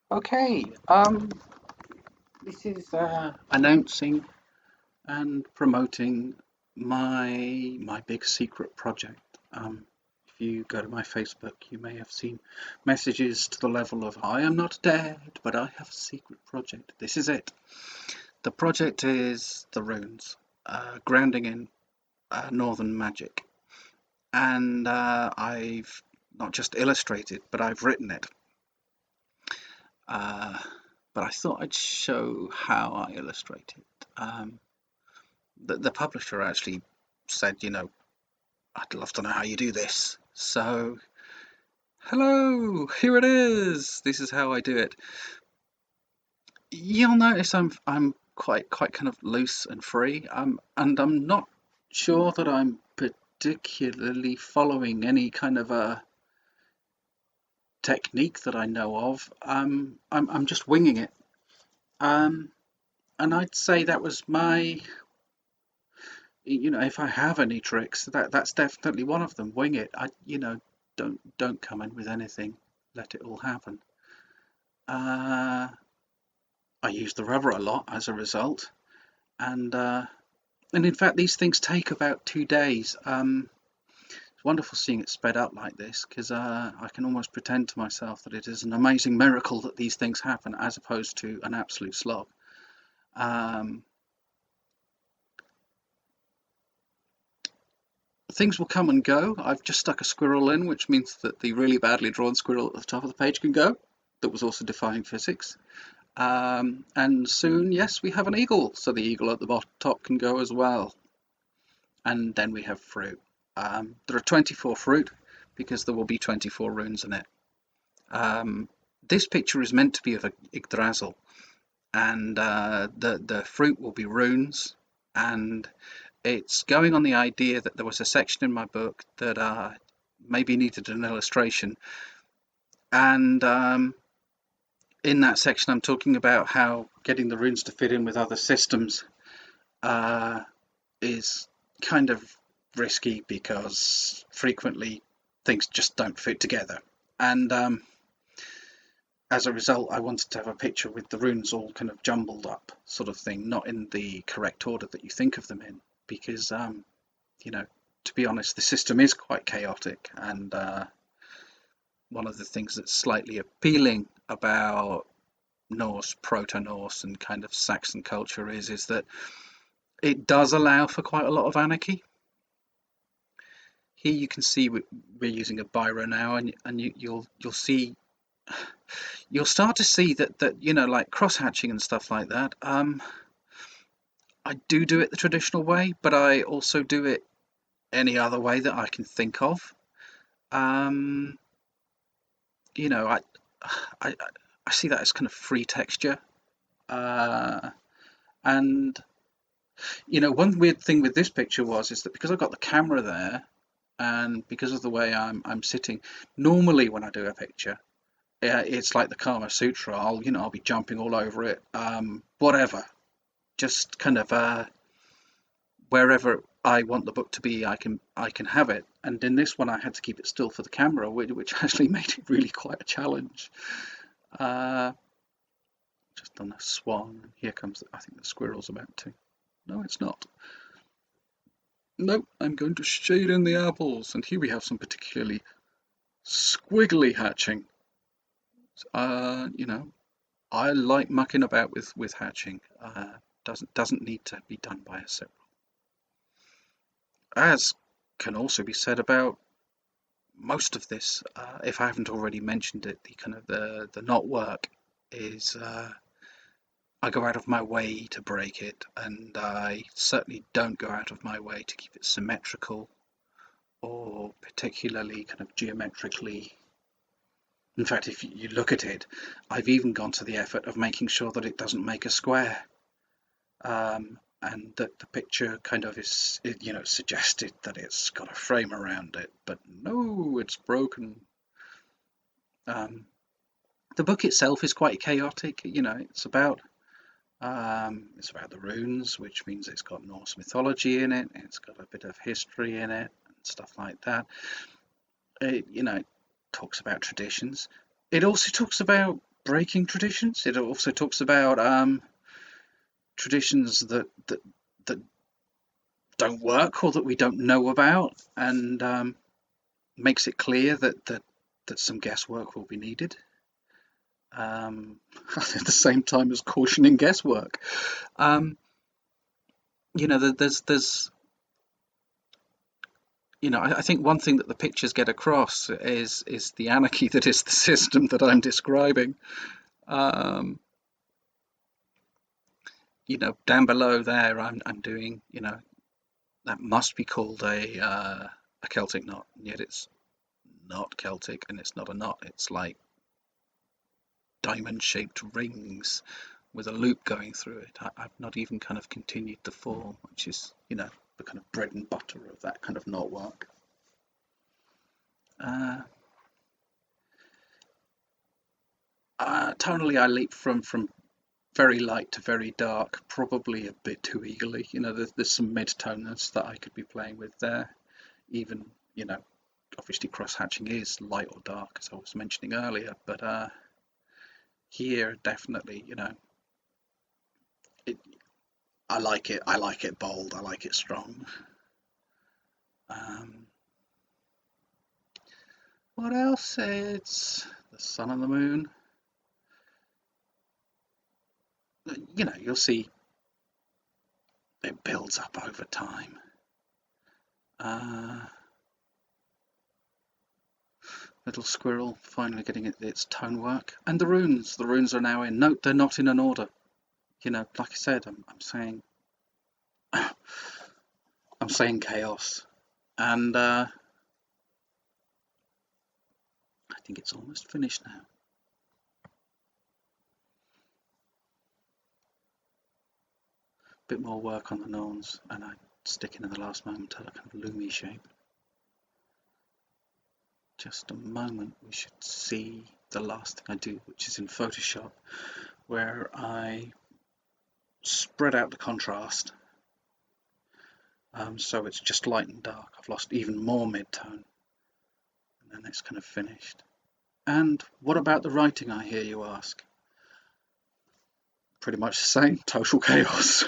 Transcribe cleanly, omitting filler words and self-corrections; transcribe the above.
Okay, this is announcing and promoting my big secret project. If you go to my Facebook, you may have seen messages to the level of "I am not dead, but I have a secret project." This is it. The project is the runes, grounding in northern magic, and I've not just illustrated, but I've written it. Uh, but I thought I'd show how I illustrate it. The publisher actually said, I'd love to know how you do this. So, hello, here it is. This is how I do it. You'll notice I'm quite kind of loose and free. And I'm not sure that I'm particularly following any kind of a technique that I know of. I'm just winging it. Um, and I'd say that was if I have any tricks, that's definitely one of them. Wing it. Don't come in with anything. Let it all happen. Uh, I use the rubber a lot as a result, and in fact these things take about 2 days. It's wonderful seeing it sped up like this because I can almost pretend to myself that it is an amazing miracle that these things happen, as opposed to an absolute slog. Um, Things will come and go. I've just stuck a squirrel in, which means that the really badly drawn squirrel at the top of the page can go. That was also defying physics. And soon, yes, we have an eagle, so the eagle at the top can go as well. And then we have fruit. There are 24 fruit because there will be 24 runes in it. This picture is meant to be of a Yggdrasil, and the fruit will be runes, and it's going on the idea that there was a section in my book that maybe needed an illustration, and in that section I'm talking about how getting the runes to fit in with other systems uh, is kind of risky because frequently things just don't fit together, and as a result I wanted to have a picture with the runes all kind of jumbled up sort of thing, not in the correct order that you think of them in, because you know, to be honest, the system is quite chaotic, and one of the things that's slightly appealing about Norse, Proto-Norse, and kind of Saxon culture is that it does allow for quite a lot of anarchy. Here you can see we're using a biro now, and you'll see you'll start to see that like cross hatching and stuff like that. I do it the traditional way, but I also do it any other way that I can think of. Um, you know, I I see that as kind of free texture. Uh, and one weird thing with this picture is that because I've got the camera there, and because of the way I'm sitting, normally when I do a picture, it's like the Kama Sutra. I'll be jumping all over it, whatever, just kind of wherever I want the book to be, I can have it. And in this one, I had to keep it still for the camera, which actually made it really quite a challenge. Uh, just done a swan. Here comes, I think the squirrel's about to. No, it's not. No, I'm going to shade in the apples. And here we have some particularly squiggly hatching. You know, I like mucking about with hatching. Doesn't need to be done by a separate. As can also be said about most of this, if I haven't already mentioned it, the kind of the knot work is I go out of my way to break it, and I certainly don't go out of my way to keep it symmetrical or particularly kind of geometrically. In fact, if you look at it, I've even gone to the effort of making sure that it doesn't make a square, and that the picture kind of is, suggested that it's got a frame around it, but no, it's broken. Um, the book itself is quite chaotic. It's about the runes, which means it's got Norse mythology in it. It's got a bit of history in it and stuff like that. It talks about traditions. It also talks about breaking traditions. It also talks about traditions that don't work or that we don't know about, and makes it clear that some guesswork will be needed. At the same time as cautioning guesswork. Um, there's I think one thing that the pictures get across is the anarchy that is the system that I'm describing. Um, Down below there, I'm doing, that must be called a Celtic knot, and yet it's not Celtic, and it's not a knot. It's like diamond-shaped rings with a loop going through it. I've not even kind of continued the form, which is, the kind of bread and butter of that kind of knot work. Uh, Tonally, I leap from very light to very dark, probably a bit too eagerly. There's some mid-toners that I could be playing with there. Even, obviously cross-hatching is light or dark, as I was mentioning earlier, but here definitely, it, I like it. I like it bold. I like it strong. Um, what else? It's the sun and the moon. You'll see it builds up over time. Uh, Little squirrel finally getting its tone work, and the runes. The runes are now in. Note they're not in an order. Like I said, I'm saying I'm saying chaos, and I think it's almost finished now. Bit more work on the norns, and I stick in the last moment to a kind of loomy shape. Just a moment, we should see the last thing I do, which is in Photoshop, where I spread out the contrast, so it's just light and dark. I've lost even more mid-tone, and then it's kind of finished. And what about the writing, I hear you ask? Pretty much the same, total chaos.